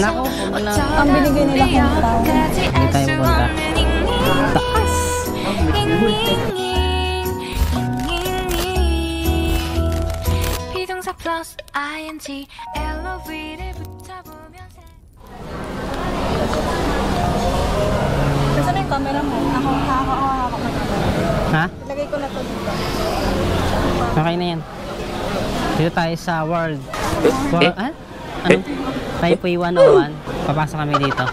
Naku, huwag na. Ang binigay nila kung tao. Hindi tayo pupunta. Taas. Kasi na yung camera mo. Ako na. Ha? Ilagay ko na to dito. Okay na yan. Dito tayo sa World. Ha? Ano? Highway 101. Papasok kami dito.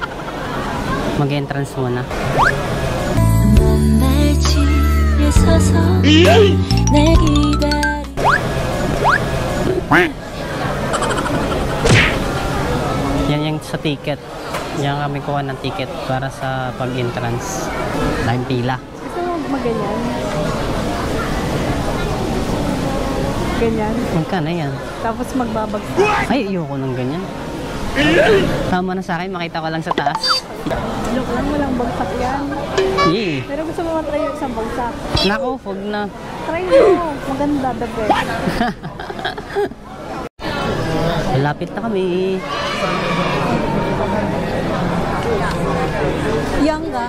Mag-entrance muna. Yan yung sa ticket. Yan kami kuha ng ticket para sa pag-entrance. Dahil pila. Gusto mo maganyan? Ganyan. Magkano yan? Tapos magbabagsak. Ay, ayoko ng ganyan. Tama na sa akin, makita ko lang sa taas. Joke lang, walang bagsak yan. Yee. Pero gusto mo matry yung isang bagsak. Naku, huwag na. Try mo. Maganda, the best. Lapit na kami. Yanga.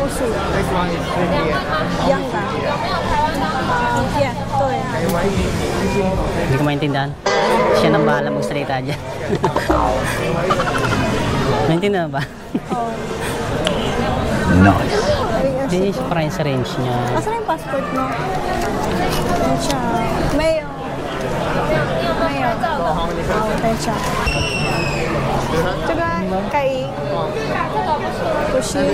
Osu. Yanga. Yeah, to eh. Hindi ko maintindihan. Siya nang bahala mag-straighta dyan. Maintindihan ba? Oh. Nice. Hindi yung price range niya. Asan yung passport mo? Ayan siya. Mayo. Ayan siya. Tsaka kay Kushi.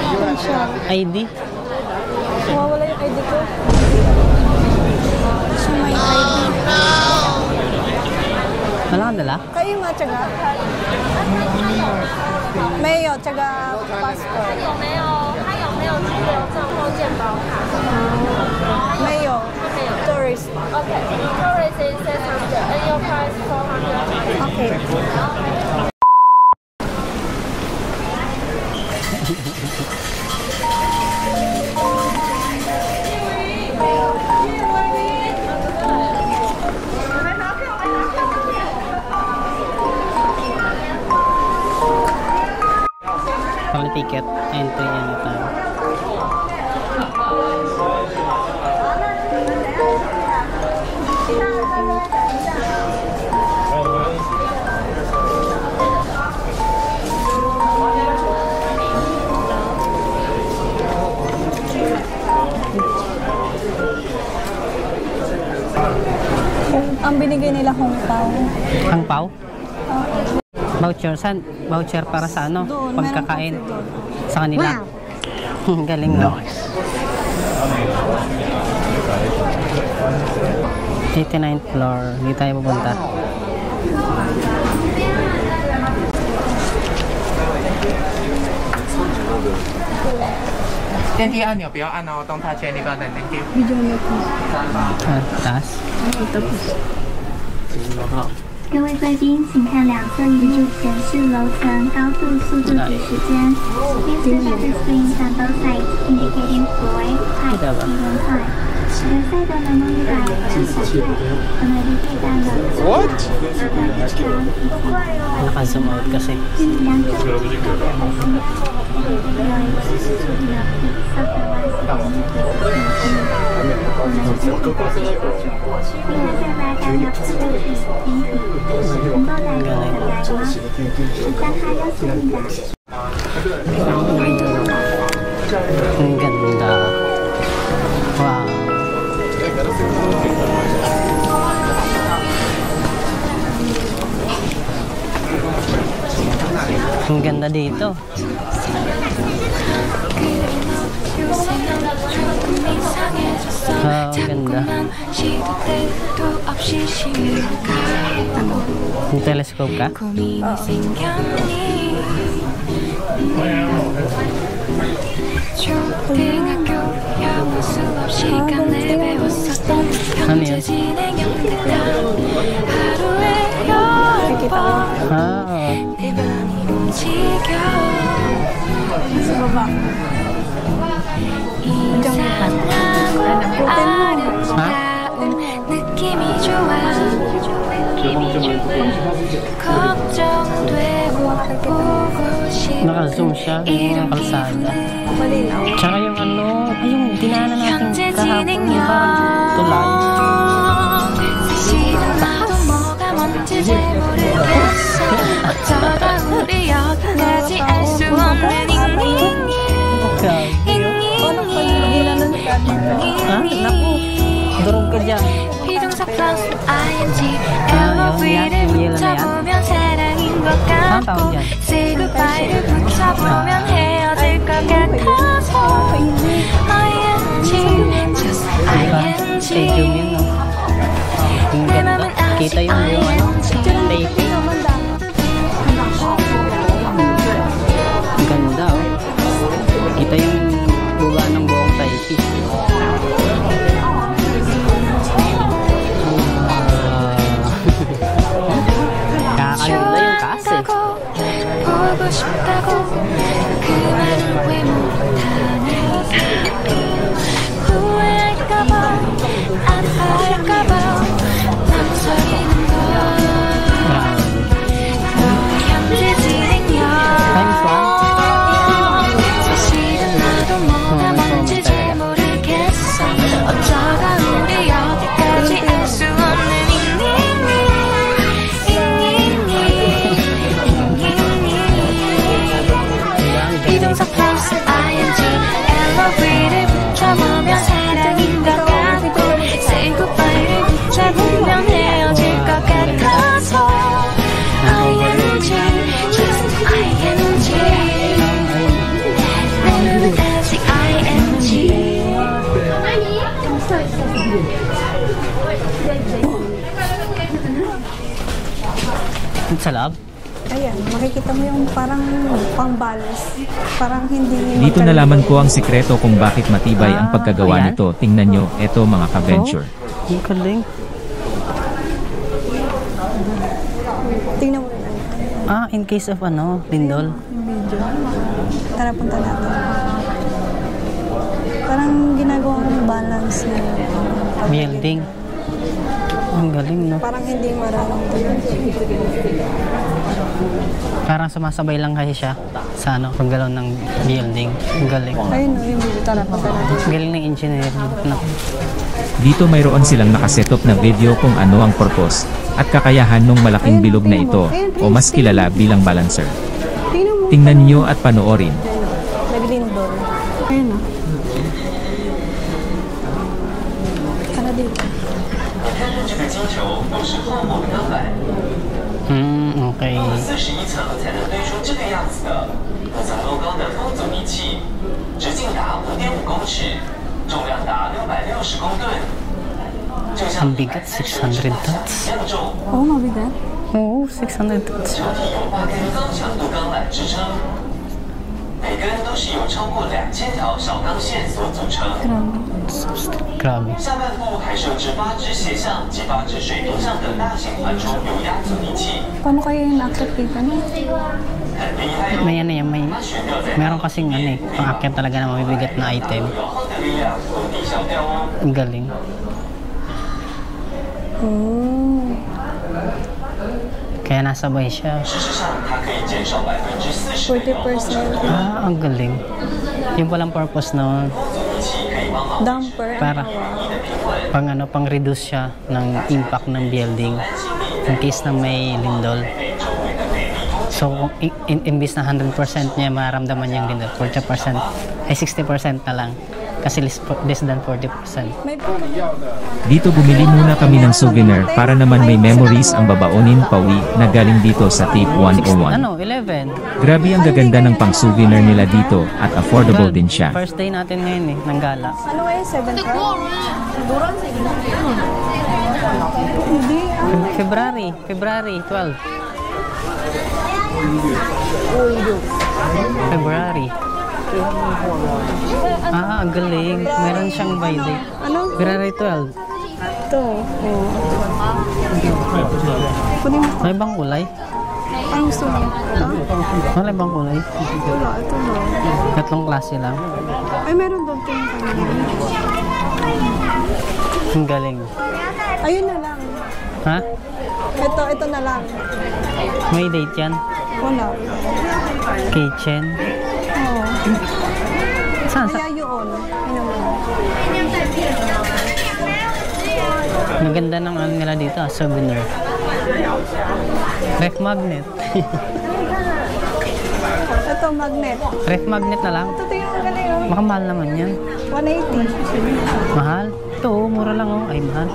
Ayan siya. ID? Mawawala yung ID ko. Siya may ID. Wala kang dala? Kayo nga, tsaga. Mayo, tsaga passport. Mayo. Tourist. Okay. Tourist is 600 and your price 400. Okay. Pang ticket, entry anytime. Ang binigay nila Hong Pao. Hong Pao? Voucher? Saan? Voucher para sa ano? Doon, Pagkakain? meron kasi Sa kanila? Wow. Galing no? Nice. 89th floor. Hindi tayo pupunta.电梯按钮不要按哦，动态键那边的 thank you。 Video na po. Taas. Ito po. 各位贵宾，请看两侧荧幕显示楼层、高度、速度及时间。Please look at the screens on both sides indicating floor, height, speed, and time. 人赛道能够预览正反派，我们离地单的。What? Naka-zoom out kasi. 两侧有一个Ang ganda. Wow. Ang ganda dito. Ang ganda. Yung telescope ka? Ano yan? Sa baba. Diyan. Ha? 느낌이 좋아 걱정되고 보고 싶은 Naka-zoom siya ng kalsada. Tsaka yung ano, ay yung dinaanan natin kahapon, yung parang tulay. 사실은 나도 뭐가 뭔지 잘 모르겠어 어쩌다 우리 여기까지 알 수 없는 Ha? Naku, durog ka dyan. 비동사 플러스 ing LOV를 붙여보면 사랑인 것 같고 Say goodbye를 붙여보면 헤어질 것 같아서 ing just Stadium ing yun, no? Yung ganda. Kita yung ano, taping. Ang ganda, oh. Kita yung buga ng buong Taipei. Kakalimutan yung kasi. 보고 싶다고 그 말을 왜 못하니 후회할까봐 아파할까봐 망설이는 걸 현재 진행형 사실은 나도 뭐가 뭔지 잘 모르겠어 어쩌다 우리 여기까지 알 수 없는 비동사 플러스 ing LOV를 붙여보면 사랑인 것 같고 Say goodbye를 붙여보면 헤어질 것 같아서 ing just ing 내 눈은 아직 ing Sa loob? Ayan, makikita mo yung parang pang-balance. Parang hindi... Dito nalaman ko ang sikreto kung bakit matibay ang pagkagawa ayan. nito. Tingnan nyo, eto mga ka-venture. Ang galing. Tingnan mo rin. Ah, in case of ano, lindol. Yung video. Tara, punta natin. Parang ginagawang balance na Building. Ang galing, no? parang hindi mararamdaman. Parang sumasabay lang kasi siya sa ano, paggalaw ng building. Ang galing. Ayun, yung video. Tara, punta natin. Ang galing ng engineer. No? Dito mayroon silang nakasetop na video kung ano ang purpose at kakayahan ng malaking bilog na ito o mas kilala bilang balancer. Tingnan mo. Tingnan nyo at panoorin. Naglindol. Ayun na. Tara dito. Okay. 41层才能堆出这个样子的5层楼高的风阻密器，直径达5.5公尺，重量达660公吨，就像 Ang bigat, 600 tons. 一样重。 Oo, mabigat. Oo, 600 tons. 球体有8根高强度钢缆支撑，每根都是由超过2000条小钢线所组成。 Grabe. 下半部还设置8支斜向及8支水平向的大型缓冲油压阻尼器， Paano kayo yung nakit dito? 很厉害哦！ May ano yan, may... 它悬吊在 Meron kasing ano eh, pang-akyat talaga na mabibigat na item. 摇晃的力量都抵消掉哦。 Ang galing. Kaya nasabay siya. 事实上，它可以减少40%的摇晃程度。 Ah, ang galing. Yung palang purpose na 阻尼器可以帮忙 Damper. para 你的平稳。 pang ano, pang reduce siya ng impact ng building in case na may lindol. So, imbis na 100% niya maramdaman yung lindol, 40%, ay 60% na lang. Kasi less than 40%. May Dito bumili muna kami ng souvenir para naman may memories ang babaonin pauwi na galing dito sa Tape 101. Ano, 11. Grabe ang gaganda ng pang souvenir nila dito at affordable din siya. First day natin ngayon eh, ng gala. Ano kayo? 7 Hindi. February 12. February. Ah, ang galing. Meron siyang by date. Ano? February 12. Ito. Oh. Kunin mo. May ibang kulay? Anong gusto mo? Ito? Wala ibang kulay. Wala. Ito na. Tatlong klase lang. Ay, meron doon. Ito yung kanina. Ang galing. Ayun na lang. Ha? Ito na lang. May date yan? Wala. Kitchen? Oo. Saan? Kaya yun. Maganda ng ano nila dito, souvenir. Ref magnet. Ito, magnet. Ref magnet na lang. Ito yung galing. Oh. Makamahal naman yan. 180. Mahal? Ito, mura lang oh. Ay, mahal.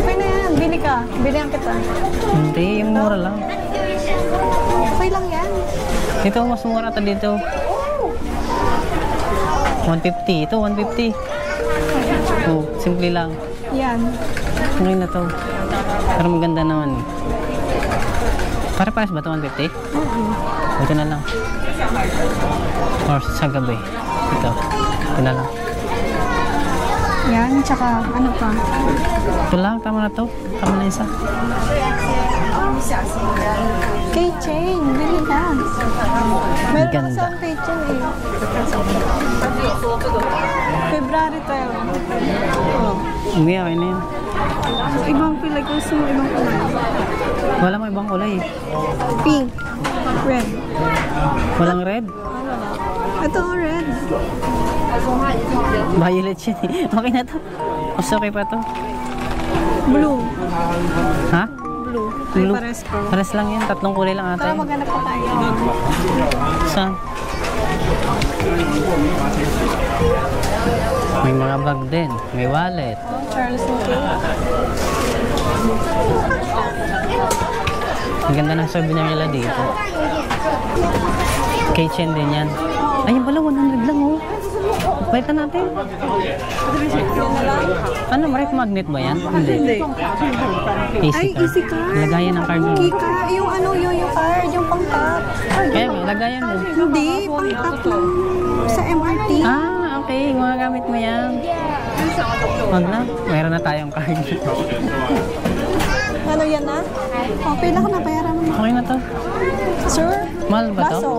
Okay na yan. Bili ka. Bilihan kita. Hindi, yung mura lang. Okay lang yan. Ito, mas mura ito dito. 150. Ito, 150. Oh, simple lang. Yan. Okay na to. Pero maganda naman. Pare-pares ba ito 150? Ito na lang. Or sa gabi. Ito na lang. Yan, tsaka ano pa? Ito lang, tama na to. Tama na isa. Keychain, bili ka. Meron Ganda. kasi ang keychain eh. February 12. Oh. Hindi, okay na yun. Ibang pilay. Gusto mo ibang kulay? Wala mo ibang kulay eh. Pink. Red. Walang red. Ito red. Violet yun eh. Okay na to. Mas okay pa to. Blue. Ha? Blue. Ay, Blue. pares pa. Pares lang yan. Tatlong kulay lang ata Tara, yun. maghanap pa tayo. Saan? May mga bag din. May wallet. Charles King. Ang ganda ng souvenir nila dito. Keychain din yan. Ayun pala, 100 lang oh. Balikan natin. Ano, ref magnet ba yan? Hindi. Ay, easy card. Lagayan ng card mo. Kika, yung ano, yung card, yung pang-tap. Kaya, lagayan mo. Hindi, pang-tap lang. Sa MRT. Ah, okay. Magagamit mo yan. Wag na. Meron na tayong card. Ano yan na? Okay lang na, bayaran mo. Okay na to. Sure? Mahal ba to? Baso.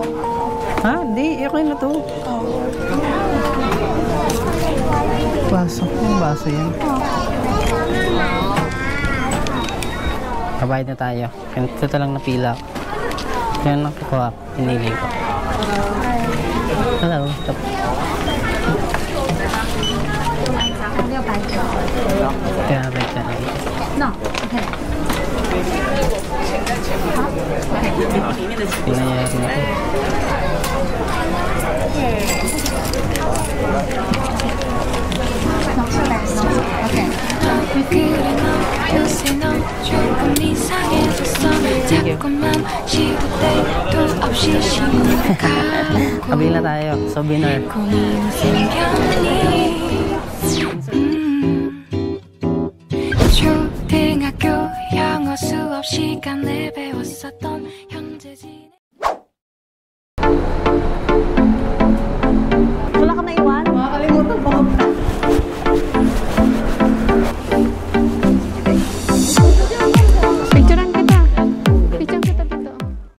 Ha? Hindi. Okay na to. Oh. Baso. Yung baso yan. Kabayad na tayo. Ito lang napila ko. Kaya nakukuha. Pinili ko. Hello. Ito. Kaya nabalik na lang. No, okay. Pinayari na ito. 왜 그래 너 요새 너 조금 이상해졌어 자꾸만 시도 때도 없이 심각하고 Kabila tayo. Souvenir. 고민 생겼니 초등학교 영어 수업 시간에 배웠었던 현재